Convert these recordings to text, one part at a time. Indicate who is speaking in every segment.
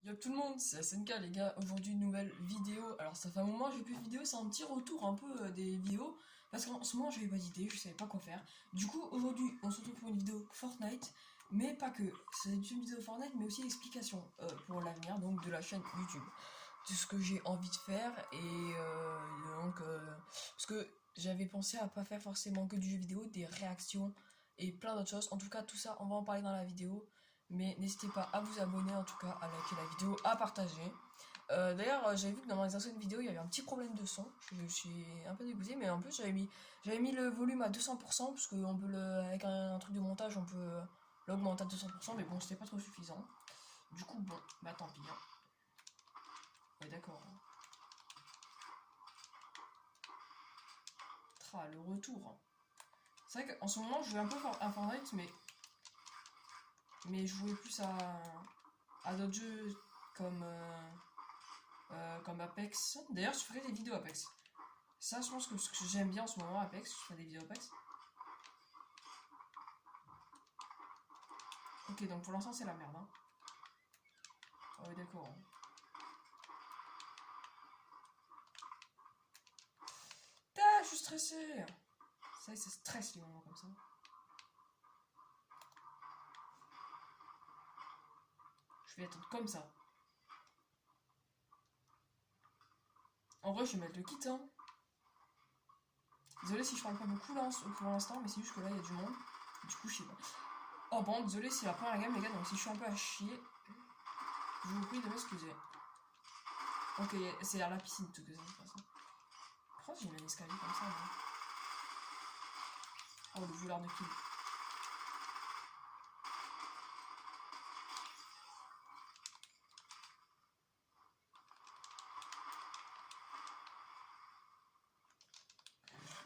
Speaker 1: Yo tout le monde, c'est SNK les gars, aujourd'hui nouvelle vidéo. Alors ça fait un moment que j'ai plus de vidéos, c'est un petit retour un peu des vidéos. Parce qu'en ce moment j'avais pas d'idée, je savais pas quoi faire. Du coup aujourd'hui on se retrouve pour une vidéo Fortnite, mais pas que. C'est une vidéo Fortnite mais aussi l'explication pour l'avenir donc de la chaîne YouTube. De ce que j'ai envie de faire parce que j'avais pensé à pas faire forcément que du jeu vidéo, des réactions et plein d'autres choses. En tout cas tout ça on va en parler dans la vidéo. Mais n'hésitez pas à vous abonner, en tout cas à liker la vidéo, à partager. D'ailleurs, j'avais vu que dans les anciennes vidéos, il y avait un petit problème de son. Je suis un peu dégoûté, mais en plus, j'avais mis le volume à 200%, parce qu'on peut avec un truc de montage, on peut l'augmenter à 200%, mais bon, c'était pas trop suffisant. Du coup, bon, bah tant pis. Hein. Ouais, d'accord. Tra, le retour. C'est vrai qu'en ce moment, je joue un peu à Fortnite, mais je jouais plus à d'autres jeux comme. Comme Apex. D'ailleurs, je ferai des vidéos Apex. Ça, je pense que ce que j'aime bien en ce moment, Apex, je ferai des vidéos Apex. Ok, donc pour l'instant, c'est la merde. Hein. Ah ouais, d'accord. Ah, je suis stressé. Ça stresse les moments comme ça. Je vais être comme ça. En vrai, je vais mettre le kit. Hein. Désolé si je parle pas beaucoup là pour l'instant, mais c'est juste que là, il y a du monde. Du coup, je sais pas. Oh bon, désolé, c'est la première game, les gars, donc si je suis un peu à chier, je vous prie de m'excuser. Ok, c'est à la piscine, tout que ça, de toute façon. Pourquoi j'ai mis un escalier comme ça, là. Oh, le voleur de kill.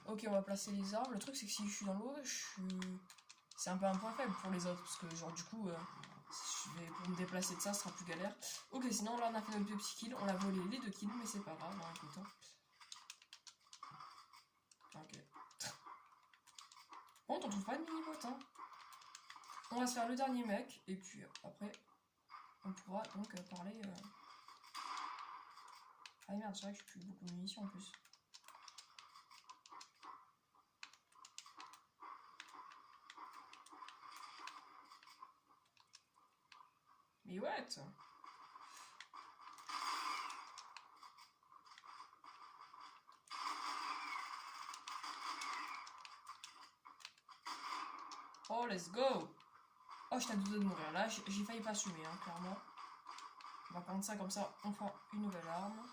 Speaker 1: Ok, on va placer les arbres. Le truc, c'est que si je suis dans l'eau, c'est un peu un point faible pour les autres. Parce que, genre, du coup, si pour me déplacer de ça, ce sera plus galère. Ok, sinon, là, on a fait notre deux petits kills. On a volé les deux kills, mais c'est pas grave, hein, écoute. Hein. Ok. Bon, on trouve pas de mini-bot, hein. On va se faire le dernier mec. Et puis, après, on pourra donc parler. Ah merde, c'est vrai que j'ai plus beaucoup de munitions en plus. Mais what? Oh, let's go! Oh, j'étais à 2 de mourir. Là, j'ai failli pas assumer, hein, clairement. On va prendre ça comme ça, on prend une nouvelle arme.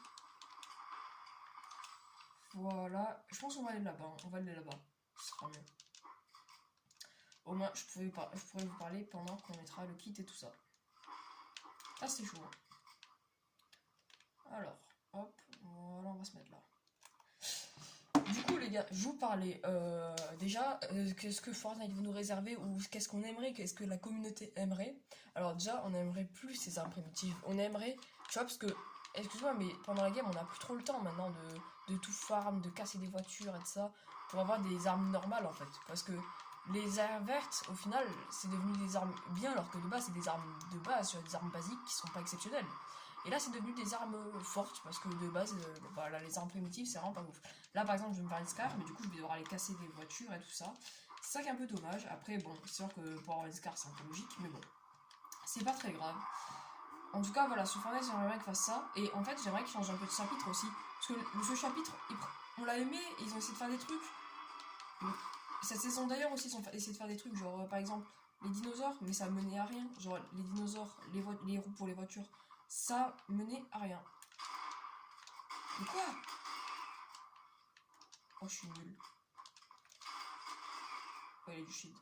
Speaker 1: Voilà. Je pense qu'on va aller là-bas. On va aller là-bas. Ce sera mieux. Au moins, je pourrais vous parler pendant qu'on mettra le kit et tout ça. Ah, c'est chaud. Alors, hop. Voilà, on va se mettre là. Du coup, les gars, je vous parlais déjà, qu'est-ce que Fortnite veut nous réserver ou qu'est-ce qu'on aimerait, qu'est-ce que la communauté aimerait. Alors déjà, on aimerait plus ces armes primitives. On aimerait, tu vois, parce que, excuse-moi, mais pendant la game, on n'a plus trop le temps maintenant de tout farm, de casser des voitures et tout ça, pour avoir des armes normales en fait. Parce que les armes vertes, au final, c'est devenu des armes bien, alors que de base, c'est des armes de base, des armes basiques qui sont pas exceptionnelles. Et là, c'est devenu des armes fortes, parce que de base, voilà, les armes primitives, c'est vraiment pas ouf. Là, par exemple, je vais me faire une scar, mais du coup, je vais devoir aller casser des voitures et tout ça. C'est ça qui est un peu dommage. Après, bon, c'est sûr que pour avoir une scar, c'est un peu logique, mais bon, c'est pas très grave. En tout cas, voilà, sur Fortnite, j'aimerais bien qu'ils fassent ça. Et en fait, j'aimerais qu'ils changent un peu de chapitre aussi. Parce que ce chapitre, on l'a aimé, et ils ont essayé de faire des trucs. Cette saison d'ailleurs aussi, ils ont essayé de faire des trucs, genre par exemple, les dinosaures, mais ça menait à rien. Genre, les dinosaures, les roues pour les voitures, ça menait à rien. Mais quoi? Oh, je suis nulle. Oh, il y a du shit.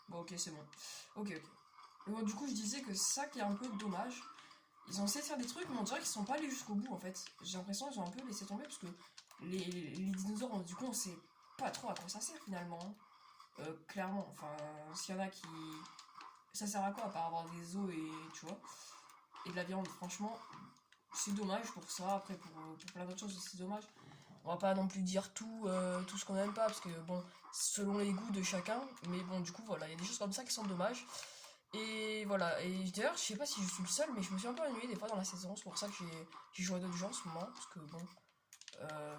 Speaker 1: Bon, ok, c'est bon. Ok, ok. Mais bon, du coup, je disais que c'est ça qui est un peu dommage. Ils ont essayé de faire des trucs, mais on dirait qu'ils sont pas allés jusqu'au bout en fait. J'ai l'impression qu'ils ont un peu laissé tomber parce que les dinosaures, du coup, on sait pas trop à quoi ça sert finalement. Hein. Clairement, enfin, s'il y en a qui. Ça sert à quoi à part avoir des os et tu vois, et de la viande, franchement, c'est dommage pour ça. Après, pour plein d'autres choses, c'est dommage. On va pas non plus dire tout ce qu'on aime pas, parce que bon, selon les goûts de chacun, mais bon, du coup, voilà, il y a des choses comme ça qui sont dommages. Et voilà, et d'ailleurs, je sais pas si je suis le seul, mais je me suis un peu ennuyé des fois dans la saison, c'est pour ça que j'ai joué à d'autres jeux en ce moment, parce que bon,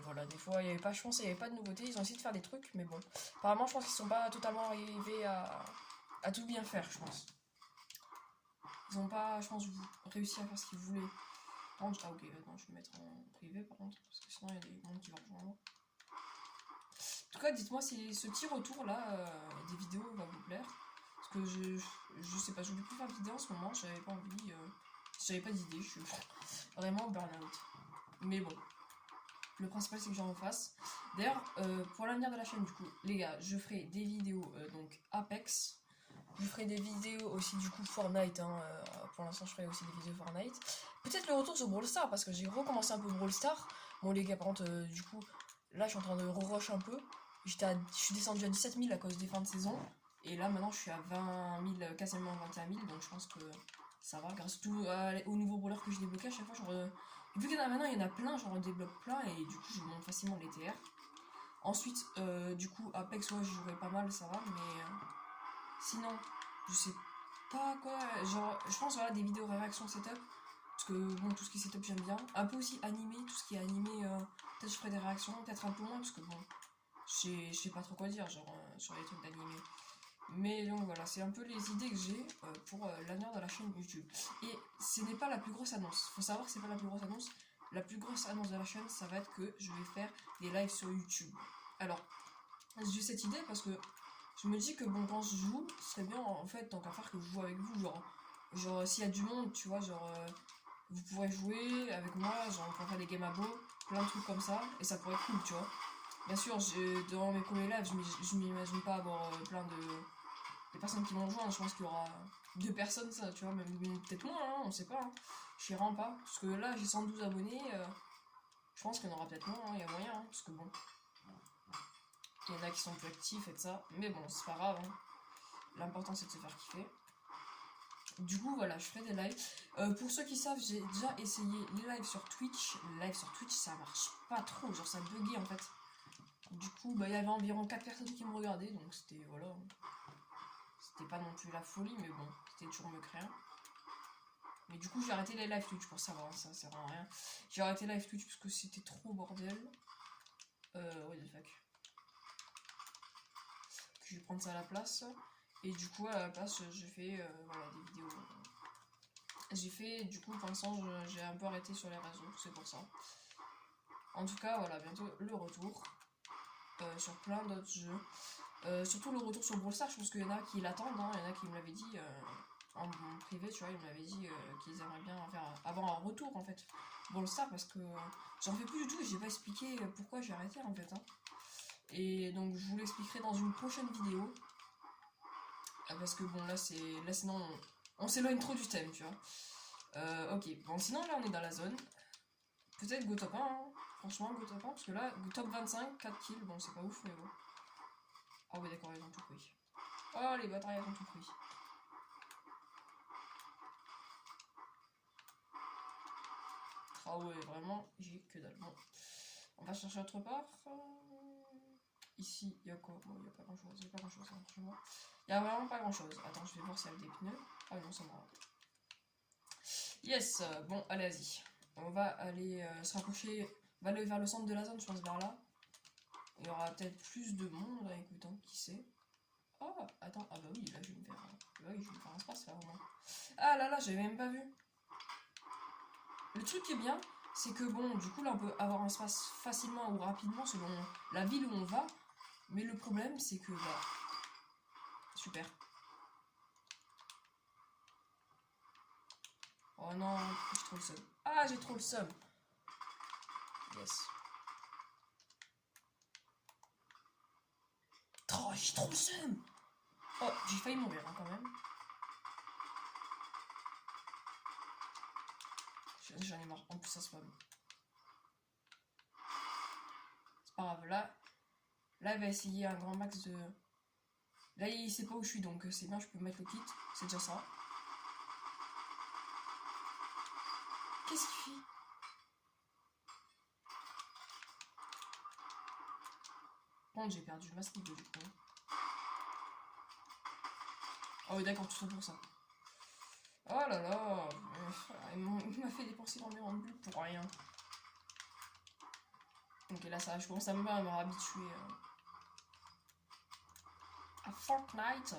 Speaker 1: voilà, des fois, il y avait pas, je pense, il y avait pas de nouveautés, ils ont essayé de faire des trucs, mais bon, apparemment, je pense qu'ils sont pas totalement arrivés à tout bien faire, je pense. Ils ont pas, je pense, réussi à faire ce qu'ils voulaient. Par contre, ah ok, non, je vais mettre en privé par contre, parce que sinon il y a des gens qui vont rejoindre. En tout cas, dites-moi si ce petit retour là des vidéos va vous plaire. Parce que je sais pas, je voulais plus faire de vidéo en ce moment, j'avais pas envie, j'avais pas d'idée, je suis vraiment burn-out. Mais bon, le principal c'est que j'en fasse. D'ailleurs, pour l'avenir de la chaîne, du coup, les gars, je ferai des vidéos donc Apex. Je ferai des vidéos aussi du coup Fortnite, hein, pour l'instant je ferai aussi des vidéos Fortnite. Peut-être le retour sur Brawl Stars parce que j'ai recommencé un peu Brawl Stars. Bon les gars par contre du coup là je suis en train de rush un peu. Je suis descendu à 17 000 à cause des fins de saison. Et là maintenant je suis à 20 000, quasiment 21 000 donc je pense que ça va grâce aux nouveaux brawlers que j'ai débloqués à chaque fois. Genre, vu qu'il y en a maintenant il y en a plein, j'en débloque plein et du coup je monte facilement les TR. Ensuite du coup Apex ouais je jouerai pas mal ça va mais... sinon, je sais pas quoi, genre, je pense voilà des vidéos réaction setup, parce que bon, tout ce qui est setup j'aime bien. Un peu aussi animé, tout ce qui est animé, peut-être je ferai des réactions, peut-être un peu moins, parce que bon, je sais pas trop quoi dire, genre, sur les trucs d'animé. Mais donc voilà, c'est un peu les idées que j'ai pour l'avenir de la chaîne YouTube. Et ce n'est pas la plus grosse annonce, faut savoir que c'est pas la plus grosse annonce. La plus grosse annonce de la chaîne, ça va être que je vais faire des lives sur YouTube. Alors, j'ai cette idée parce que je me dis que bon, quand je joue, ce serait bien en fait, tant qu'à faire que je joue avec vous. Genre s'il y a du monde, tu vois, genre vous pourrez jouer avec moi, genre on pourrait faire des game abo, plein de trucs comme ça, et ça pourrait être cool, tu vois. Bien sûr, dans mes premiers lives, je m'imagine pas avoir plein de personnes qui vont rejoindre. Je pense qu'il y aura deux personnes, ça, tu vois, même peut-être moins, hein, on sait pas. Hein. Je sais vraiment pas. Parce que là, j'ai 112 abonnés, je pense qu'il y en aura peut-être moins, il y a moyen, hein, parce que bon. Il y en a qui sont plus actifs et tout ça. Mais bon, c'est pas grave. Hein. L'important c'est de se faire kiffer. Du coup, voilà, je ferai des lives. Pour ceux qui savent, j'ai déjà essayé les lives sur Twitch. Les lives sur Twitch, ça marche pas trop. Genre, ça buguait en fait. Du coup, bah, il y avait environ 4 personnes qui me regardaient. Donc, c'était, voilà. C'était pas non plus la folie, mais bon, c'était toujours mieux que rien. Mais du coup, j'ai arrêté les live Twitch pour savoir. Ça sert à rien. J'ai arrêté live Twitch parce que c'était trop bordel. What the fuck. Je vais prendre ça à la place. Et du coup, à la place, j'ai fait voilà, des vidéos. J'ai fait, du coup, pour l'instant, j'ai un peu arrêté sur les réseaux, c'est pour ça. En tout cas, voilà, bientôt le retour sur plein d'autres jeux. Surtout le retour sur Brawl Stars, je pense qu'il y en a qui l'attendent. Hein. Il y en a qui me l'avaient dit en privé, tu vois, ils me l'avaient dit qu'ils aimeraient bien avoir un retour en fait. Brawl Stars, parce que j'en fais plus du tout et j'ai pas expliqué pourquoi j'ai arrêté en fait. Hein. Et donc je vous l'expliquerai dans une prochaine vidéo. Parce que bon là sinon on s'éloigne trop du thème, tu vois. Ok, bon sinon là on est dans la zone. Peut-être go top 1, hein. Franchement go top 1, parce que là go top 25, 4 kills, bon c'est pas ouf mais bon. Ah ouais d'accord, ils ont tout pris. Oh les batailles ils ont tout pris. Ah ouais vraiment j'ai que dalle. Bon. On va chercher autre part. Ici, il y a quoi? Bon, il n'y a pas grand chose, il n'y a pas grand chose, hein, franchement. Il n'y a vraiment pas grand chose. Attends, je vais voir s'il y a des pneus. Ah non, ça me rend. Yes, bon, allez, vas-y. On va aller se rapprocher. On va aller vers le centre de la zone, je pense, vers là. Il y aura peut-être plus de monde, là, écoute, hein, qui sait. Oh, attends, ah bah oui, là, je vais me faire. Bah oui, je vais me faire un space, là, au moins. Ah là là, j'avais même pas vu. Le truc qui est bien, c'est que bon, du coup, là, on peut avoir un space facilement ou rapidement selon la ville où on va. Mais le problème, c'est que, bah, super. Oh non, j'ai trop le seum. Ah, j'ai trop le seum. Yes. Oh, j'ai trop le seum. Oh, j'ai failli mourir hein, quand même. J'en ai marre. En plus, ça spam. C'est pas grave. Là, il va essayer un grand max de... Là, il sait pas où je suis, donc c'est bien, je peux mettre le kit. C'est déjà ça. Qu'est-ce qu'il fait? Bon, j'ai perdu le masque niveau du coup. Oh oui, d'accord, tout ça pour ça. Oh là là, il m'a fait dépenser combien de bulles pour rien. Ok, là ça, je commence à me habituer à Fortnite.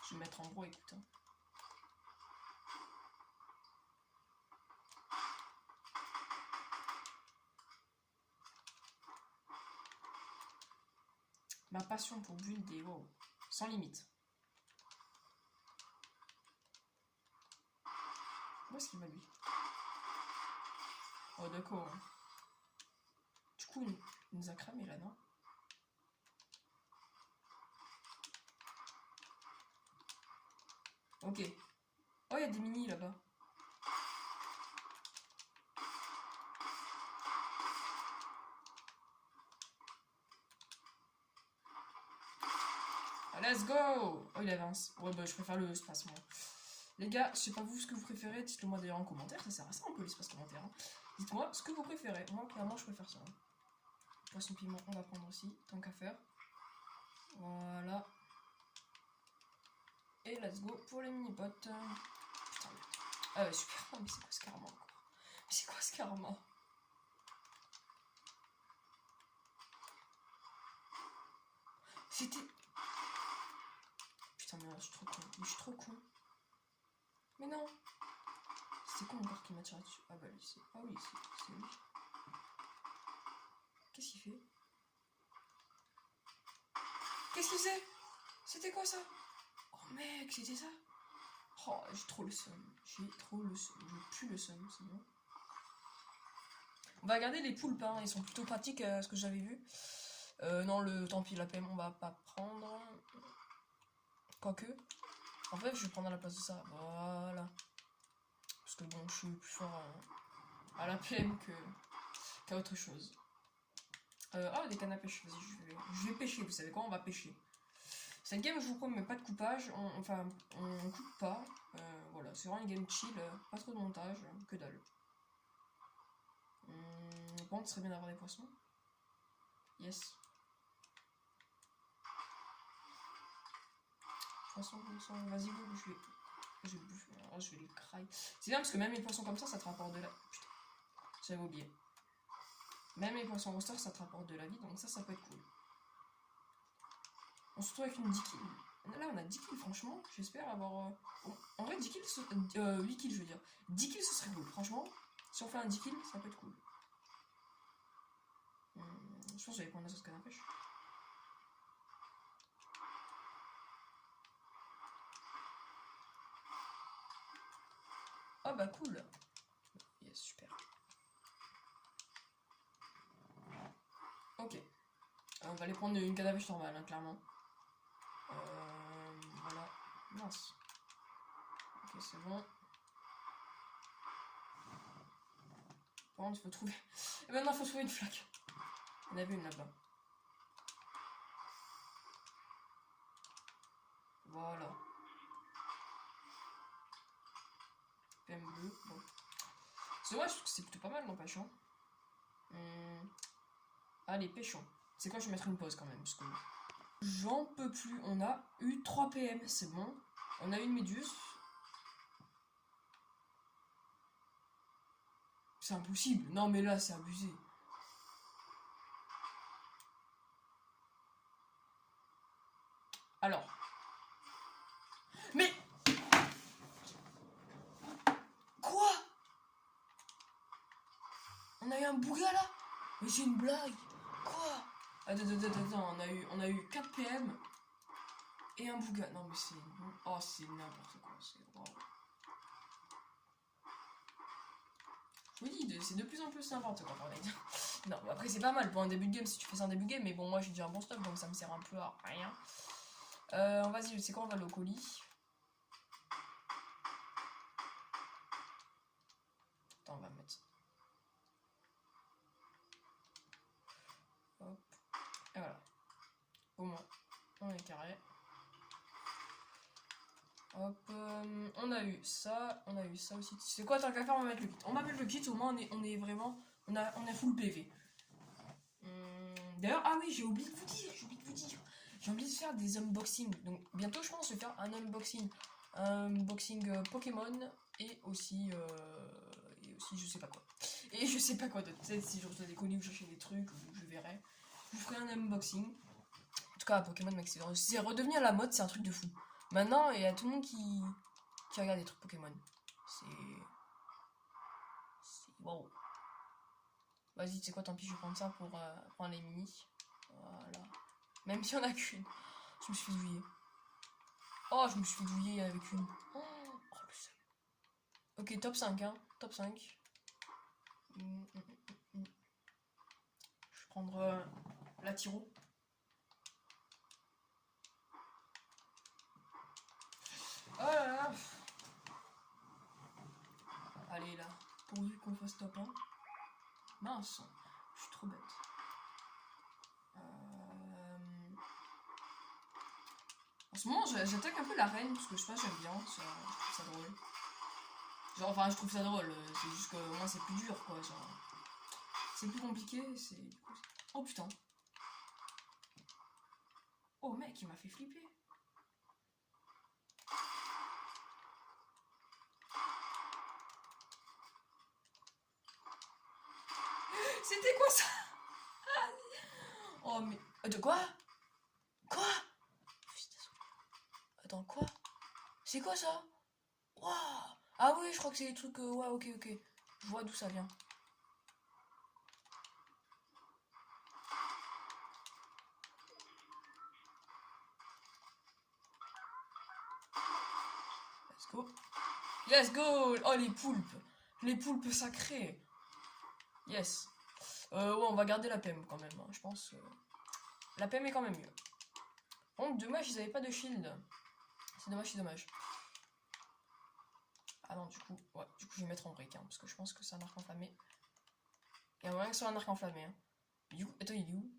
Speaker 1: Je vais me mettre en gros, écoute. Ma passion pour builder, wow, sans limite. Où est-ce qu'il va lui? Oh d'accord. Du coup, il nous a cramé là, non? Ok. Oh, il y a des mini là-bas. Ah, let's go! Oh, il avance. Ouais, bah, je préfère le espace, moi. Les gars, je sais pas vous ce que vous préférez, dites-le moi d'ailleurs en commentaire, ça sert à ça un peu l'espace commentaire. Hein. Dites-moi ce que vous préférez. Moi, clairement, je préfère ça. Hein. Poisson piment, on va prendre aussi, tant qu'à faire. Voilà. Et let's go pour les mini-potes. Putain, ah ouais, super. Oh, mais c'est quoi ce karma encore? Mais c'est quoi ce karma? C'était... Putain, mais là, je suis trop con. Mais je suis trop con. Mais non. C'est quoi encore qui m'a tiré dessus? Ah bah lui, c'est... Ah oui, c'est lui. Qu'est-ce qu'il fait? Qu'est-ce qu'il faisait? C'était quoi ça? Oh mec, c'était ça? Oh, j'ai trop le seum. J'ai trop le seum. J'ai plus le seum, c'est bon. On va regarder les poulpes, hein. Ils sont plutôt pratiques à ce que j'avais vu. Non, tant pis, la PM, on va pas prendre. Quoique. En fait, je vais prendre à la place de ça. Voilà. Parce que bon, je suis plus fort à la PM qu'à autre chose. Ah, des cannes à pêche. Vas-y, je vais pêcher. Vous savez quoi? On va pêcher. Cette game, je vous promets, pas de coupage. On coupe pas. Voilà, c'est vraiment une game chill. Pas trop de montage. Que dalle. Bon, ce serait bien d'avoir des poissons. Yes. Poisson, vas-y, go, je vais bouffer. Alors, je vais les crailler. C'est bien parce que même les poissons comme ça te rapporte de la... Putain, j'avais oublié. Même les poissons roster, ça te rapporte de la vie, donc ça peut être cool. On se retrouve avec une 10 kills. Là, on a 10 kills, franchement. J'espère avoir... En vrai, 10 kills, 8 kills, je veux dire. 10 kills, ce serait cool. Franchement, si on fait un 10 kills, ça peut être cool. Je pense que j'allais prendre la sauce canne à pêche. Oh bah cool. Yes, super. Ok. On va aller prendre une canne à pêche normale, hein, clairement. Voilà. Mince. Ok, c'est bon. Par contre, il faut trouver... Et maintenant, il faut trouver une flaque. Il y en avait une là-bas. Voilà. PM bleu. Bon. C'est vrai, je trouve que c'est plutôt pas mal, n'empêche. Hein. Allez, pêchons. C'est quoi, je vais mettre une pause quand même, parce que j'en peux plus. On a eu 3 PM, c'est bon. On a eu une méduse. C'est impossible. Non, mais là, c'est abusé. Alors. Mais... Quoi? On a eu un bouga, là? Mais c'est une blague. Quoi? Attends, on a eu 4 PM et un bouga. Non, mais c'est... Oh, c'est n'importe quoi. C'est... Wow. Je vous dis, c'est de plus en plus n'importe quoi, Fortnite. Non, après c'est pas mal pour un début de game si tu fais ça en début de game, mais bon, moi j'ai déjà un bon stock donc ça me sert un peu à rien. Vas-y, c'est quoi, on va aller au colis. Attends, on va mettre. Hop. Et voilà. Au moins, on est carré. Hop, on a eu ça aussi. C'est quoi, tant qu'à faire, on va mettre le kit. On va mettre le kit, au moins on est vraiment. On a full PV. D'ailleurs, ah oui, j'ai oublié de vous dire. j'ai envie de faire des unboxings. Donc bientôt, je pense, je vais faire un unboxing. Un unboxing Pokémon et aussi, je sais pas quoi. Et je sais pas quoi d'autre. Peut-être si je reçois des colis ou chercher des trucs, je verrai. Je vous ferai un unboxing. En tout cas, Pokémon, mec, c'est redevenu à la mode, c'est un truc de fou. Maintenant, il y a tout le monde qui regarde des trucs Pokémon. C'est wow. Vas-y, tu sais quoi, tant pis, je vais prendre ça pour prendre les mini. Voilà. Même s'il y en a qu'une. Je me suis fait douiller. Oh, je me suis fait douiller avec une. Oh, le seul. Ok, top 5, hein. Top 5. Je vais prendre la Tiro. Oh là là. Allez, là. Pourvu qu'on fasse top 1. Mince. Je suis trop bête. En ce moment, j'attaque un peu la reine parce que je sais pas, j'aime bien. Je trouve ça drôle. Genre, enfin, je trouve ça drôle. C'est juste que moi, c'est plus dur, quoi. Genre, c'est plus compliqué. C'est. Oh putain. Oh mec, il m'a fait flipper. C'était quoi ça? Oh mais. De quoi? Quoi? Attends, quoi? C'est quoi ça? Waouh! Ah oui, je crois que c'est des trucs. Ouais, ok, ok. Je vois d'où ça vient. Let's go. Let's go! Oh, les poulpes! Les poulpes sacrés! Yes! Ouais, on va garder la PM quand même. Hein. Je pense. La PM est quand même mieux. Bon, dommage, ils avaient pas de shield. C'est dommage, c'est dommage. Ah non, du coup, ouais, du coup, je vais mettre en brique, hein, parce que je pense que c'est un arc enflammé. Il y a moyen que ce soit un arc enflammé. Hein. Du coup, attends, il est où?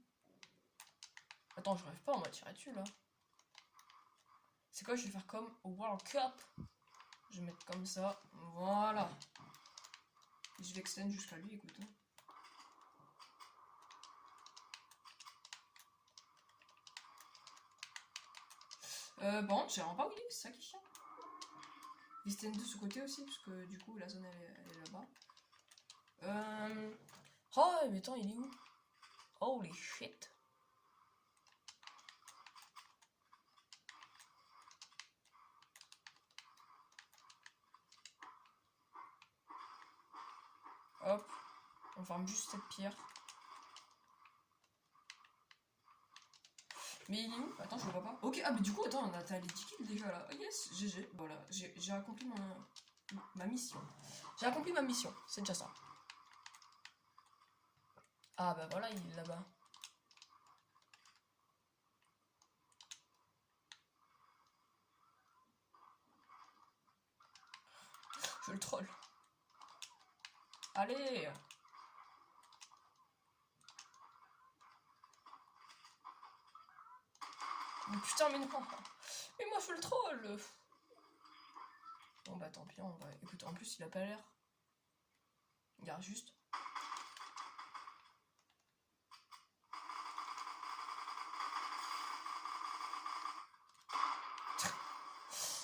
Speaker 1: Attends, je rêve pas, on m'a tiré dessus là. C'est quoi, je vais faire comme au World Cup. Je vais mettre comme ça. Voilà. Je vais extend jusqu'à lui, écoute. Bon, je sais vraiment pas où il est, c'est ça qui est chiant. Extend de ce côté aussi, parce que du coup, la zone elle est là-bas. Oh, mais attends, il est où? Holy shit. Hop. On farme juste cette pierre. Mais il est où? Attends, je le vois pas. Ok, ah mais du coup, attends, on a atteint les 10 kills déjà là. Oh, yes, GG. Voilà, j'ai accompli ma mission. J'ai accompli ma mission, c'est déjà ça. Ah bah voilà, il est là-bas. Je le troll. Allez! Mais putain, mais non! Mais moi je le troll! Bon bah tant pis, on va. Écoute, en plus il a pas l'air. Regarde juste.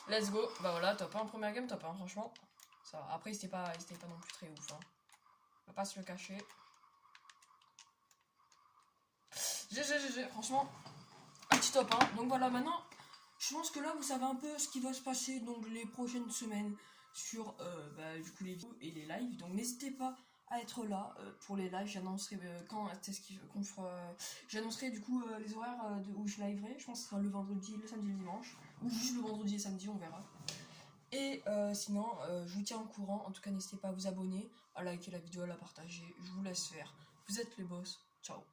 Speaker 1: Let's go! Bah voilà, top 1 première game, top 1, franchement. Ça va. Après, c'était pas non plus très ouf. Hein. On va pas se le cacher. GG, franchement, un petit top 1. Donc voilà, maintenant, je pense que là, vous savez un peu ce qui va se passer donc les prochaines semaines sur du coup les vidéos et les lives. Donc n'hésitez pas à être là pour les lives. J'annoncerai quand est-ce qu'on fera. J'annoncerai du coup les horaires où je liverai. Je pense que ce sera le vendredi, le samedi, le dimanche. Ou juste le vendredi et samedi, on verra. Et sinon, je vous tiens au courant. En tout cas, n'hésitez pas à vous abonner, à liker la vidéo, à la partager. Je vous laisse faire. Vous êtes les boss. Ciao.